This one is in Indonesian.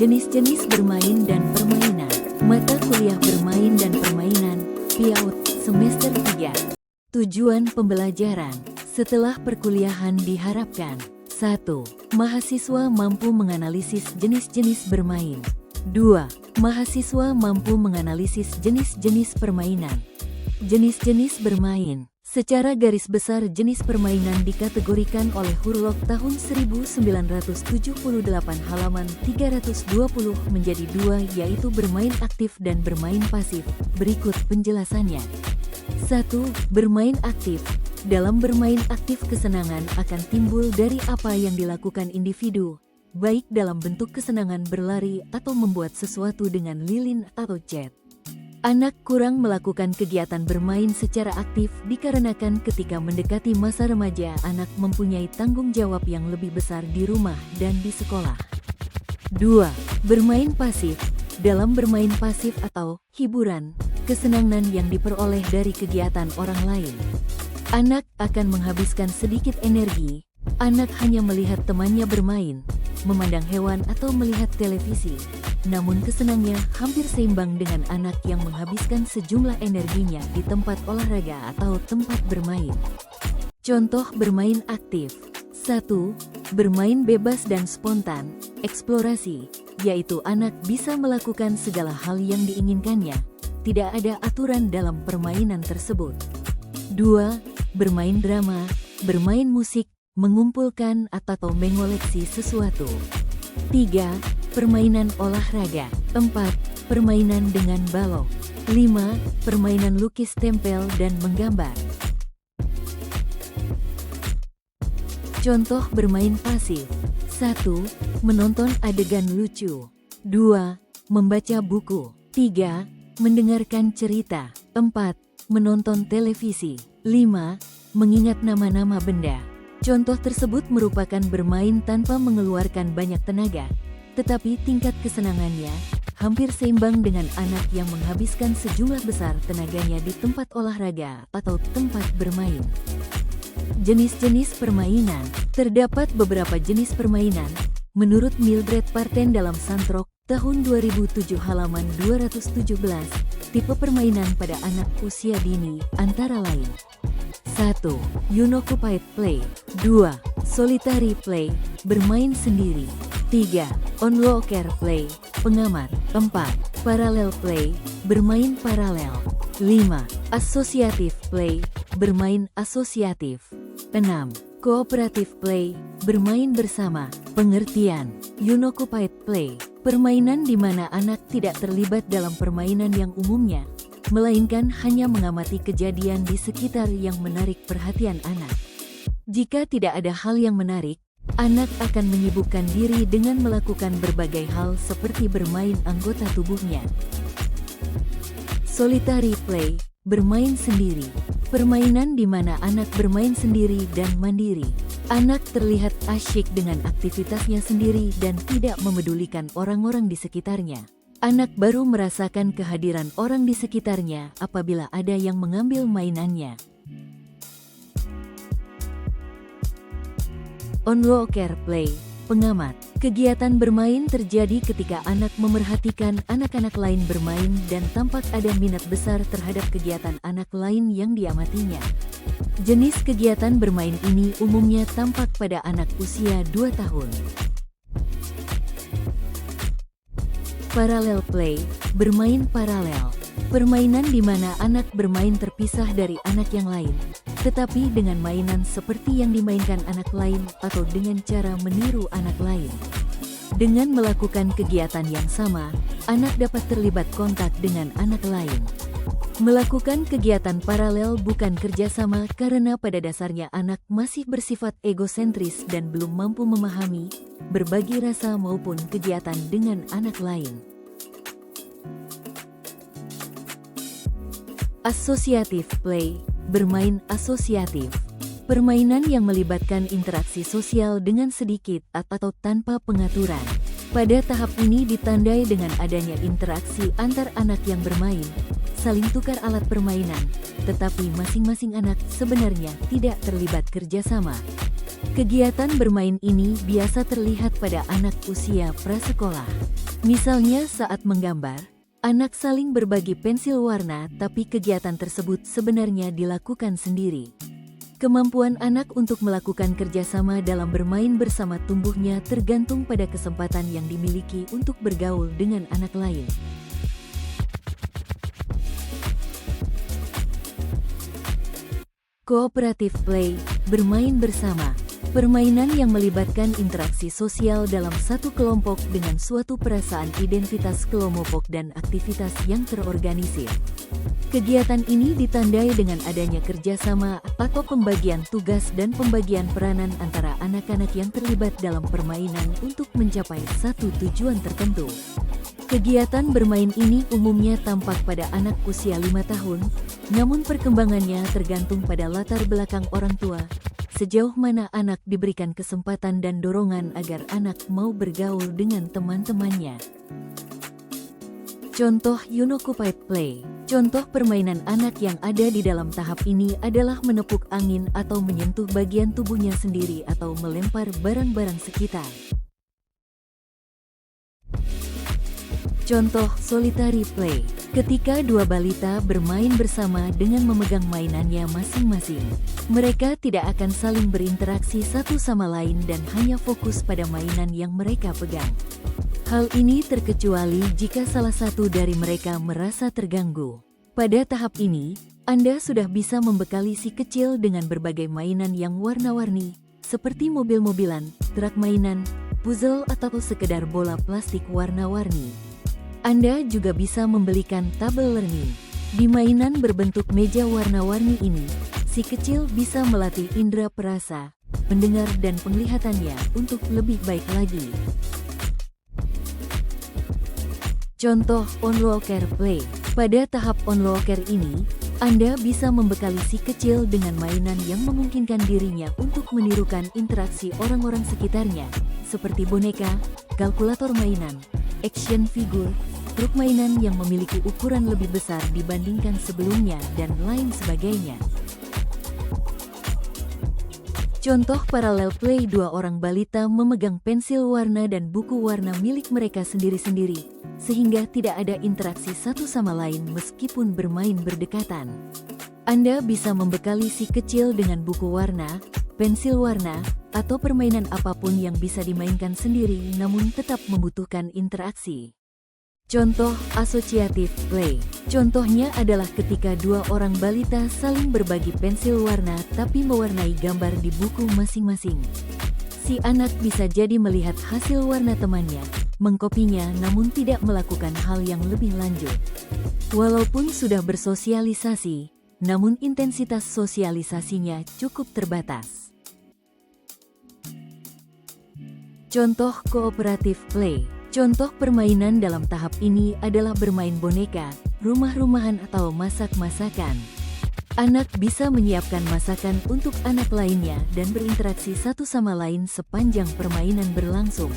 Jenis-jenis bermain dan permainan. Mata kuliah bermain dan permainan, PIAUD, semester 3. Tujuan pembelajaran. Setelah perkuliahan diharapkan 1. Mahasiswa mampu menganalisis jenis-jenis bermain. 2. Mahasiswa mampu menganalisis jenis-jenis permainan. Jenis-jenis bermain. Secara garis besar jenis permainan dikategorikan oleh Hurlok tahun 1978 halaman 320 menjadi dua, yaitu bermain aktif dan bermain pasif. Berikut penjelasannya. 1. Bermain aktif. Dalam bermain aktif kesenangan akan timbul dari apa yang dilakukan individu, baik dalam bentuk kesenangan berlari atau membuat sesuatu dengan lilin atau cat. Anak kurang melakukan kegiatan bermain secara aktif dikarenakan ketika mendekati masa remaja anak mempunyai tanggung jawab yang lebih besar di rumah dan di sekolah. 2. Bermain pasif. Dalam bermain pasif atau hiburan, kesenangan yang diperoleh dari kegiatan orang lain. Anak akan menghabiskan sedikit energi. Anak hanya melihat temannya bermain, memandang hewan atau melihat televisi. Namun kesenangannya hampir seimbang dengan anak yang menghabiskan sejumlah energinya di tempat olahraga atau tempat bermain. Contoh bermain aktif. 1. Bermain bebas dan spontan, eksplorasi, yaitu anak bisa melakukan segala hal yang diinginkannya. Tidak ada aturan dalam permainan tersebut. 2. Bermain drama, bermain musik, mengumpulkan atau mengoleksi sesuatu. 3. Permainan olahraga. 4. Permainan dengan balok. 5. Permainan lukis tempel dan menggambar. Contoh bermain pasif. 1. Menonton adegan lucu. 2. Membaca buku. 3. Mendengarkan cerita. 4. Menonton televisi. 5. Mengingat nama-nama benda. Contoh tersebut merupakan bermain tanpa mengeluarkan banyak tenaga, tetapi tingkat kesenangannya hampir seimbang dengan anak yang menghabiskan sejumlah besar tenaganya di tempat olahraga atau tempat bermain. Jenis-jenis permainan. Terdapat beberapa jenis permainan. Menurut Mildred Parten dalam Santrok, tahun 2007 halaman 217, tipe permainan pada anak usia dini antara lain. 1. Unoccupied play. 2. Solitary play, bermain sendiri. 3. Onlooker play, pengamat. 4. Parallel play, bermain paralel. 5. Associative play, bermain asosiatif. 6. Cooperative play, bermain bersama. Pengertian. Unoccupied play, permainan di mana anak tidak terlibat dalam permainan yang umumnya, melainkan hanya mengamati kejadian di sekitar yang menarik perhatian anak. Jika tidak ada hal yang menarik, anak akan menyibukkan diri dengan melakukan berbagai hal seperti bermain anggota tubuhnya. Solitary play, bermain sendiri, permainan di mana anak bermain sendiri dan mandiri. Anak terlihat asyik dengan aktivitasnya sendiri dan tidak memedulikan orang-orang di sekitarnya. Anak baru merasakan kehadiran orang di sekitarnya apabila ada yang mengambil mainannya. Onlooker play, pengamat. Kegiatan bermain terjadi ketika anak memerhatikan anak-anak lain bermain dan tampak ada minat besar terhadap kegiatan anak lain yang diamatinya. Jenis kegiatan bermain ini umumnya tampak pada anak usia 2 tahun. Parallel play, bermain paralel. Permainan di mana anak bermain terpisah dari anak yang lain, tetapi dengan mainan seperti yang dimainkan anak lain atau dengan cara meniru anak lain. Dengan melakukan kegiatan yang sama, anak dapat terlibat kontak dengan anak lain. Melakukan kegiatan paralel bukan kerjasama karena pada dasarnya anak masih bersifat egosentris dan belum mampu memahami, berbagi rasa maupun kegiatan dengan anak lain. Associative play, bermain asosiatif. Permainan yang melibatkan interaksi sosial dengan sedikit atau tanpa pengaturan. Pada tahap ini ditandai dengan adanya interaksi antar anak yang bermain, saling tukar alat permainan, tetapi masing-masing anak sebenarnya tidak terlibat kerjasama. Kegiatan bermain ini biasa terlihat pada anak usia prasekolah. Misalnya saat menggambar, anak saling berbagi pensil warna, tapi kegiatan tersebut sebenarnya dilakukan sendiri. Kemampuan anak untuk melakukan kerjasama dalam bermain bersama tumbuhnya tergantung pada kesempatan yang dimiliki untuk bergaul dengan anak lain. Cooperative play, bermain bersama. Permainan yang melibatkan interaksi sosial dalam satu kelompok dengan suatu perasaan identitas kelompok dan aktivitas yang terorganisir. Kegiatan ini ditandai dengan adanya kerjasama atau pembagian tugas dan pembagian peranan antara anak-anak yang terlibat dalam permainan untuk mencapai satu tujuan tertentu. Kegiatan bermain ini umumnya tampak pada anak usia 5 tahun, namun perkembangannya tergantung pada latar belakang orang tua, sejauh mana anak diberikan kesempatan dan dorongan agar anak mau bergaul dengan teman-temannya. Contoh unoccupied play. Contoh permainan anak yang ada di dalam tahap ini adalah menepuk angin atau menyentuh bagian tubuhnya sendiri atau melempar barang-barang sekitar. Contoh solitary play. Ketika dua balita bermain bersama dengan memegang mainannya masing-masing, mereka tidak akan saling berinteraksi satu sama lain dan hanya fokus pada mainan yang mereka pegang. Hal ini terkecuali jika salah satu dari mereka merasa terganggu. Pada tahap ini, Anda sudah bisa membekali si kecil dengan berbagai mainan yang warna-warni, seperti mobil-mobilan, truk mainan, puzzle atau sekedar bola plastik warna-warni. Anda juga bisa membelikan tabel learning. Di mainan berbentuk meja warna-warni ini, si kecil bisa melatih indera perasa, mendengar dan penglihatannya untuk lebih baik lagi. Contoh onlooker play. Pada tahap onlooker ini, Anda bisa membekali si kecil dengan mainan yang memungkinkan dirinya untuk menirukan interaksi orang-orang sekitarnya, seperti boneka, kalkulator mainan, action figure, truk mainan yang memiliki ukuran lebih besar dibandingkan sebelumnya, dan lain sebagainya. Contoh parallel play, dua orang balita memegang pensil warna dan buku warna milik mereka sendiri-sendiri, sehingga tidak ada interaksi satu sama lain meskipun bermain berdekatan. Anda bisa membekali si kecil dengan buku warna, pensil warna, atau permainan apapun yang bisa dimainkan sendiri namun tetap membutuhkan interaksi. Contoh associative play. Contohnya adalah ketika dua orang balita saling berbagi pensil warna tapi mewarnai gambar di buku masing-masing. Si anak bisa jadi melihat hasil warna temannya, mengkopinya namun tidak melakukan hal yang lebih lanjut. Walaupun sudah bersosialisasi, namun intensitas sosialisasinya cukup terbatas. Contoh cooperative play. Contoh permainan dalam tahap ini adalah bermain boneka, rumah-rumahan atau masak-masakan. Anak bisa menyiapkan masakan untuk anak lainnya dan berinteraksi satu sama lain sepanjang permainan berlangsung.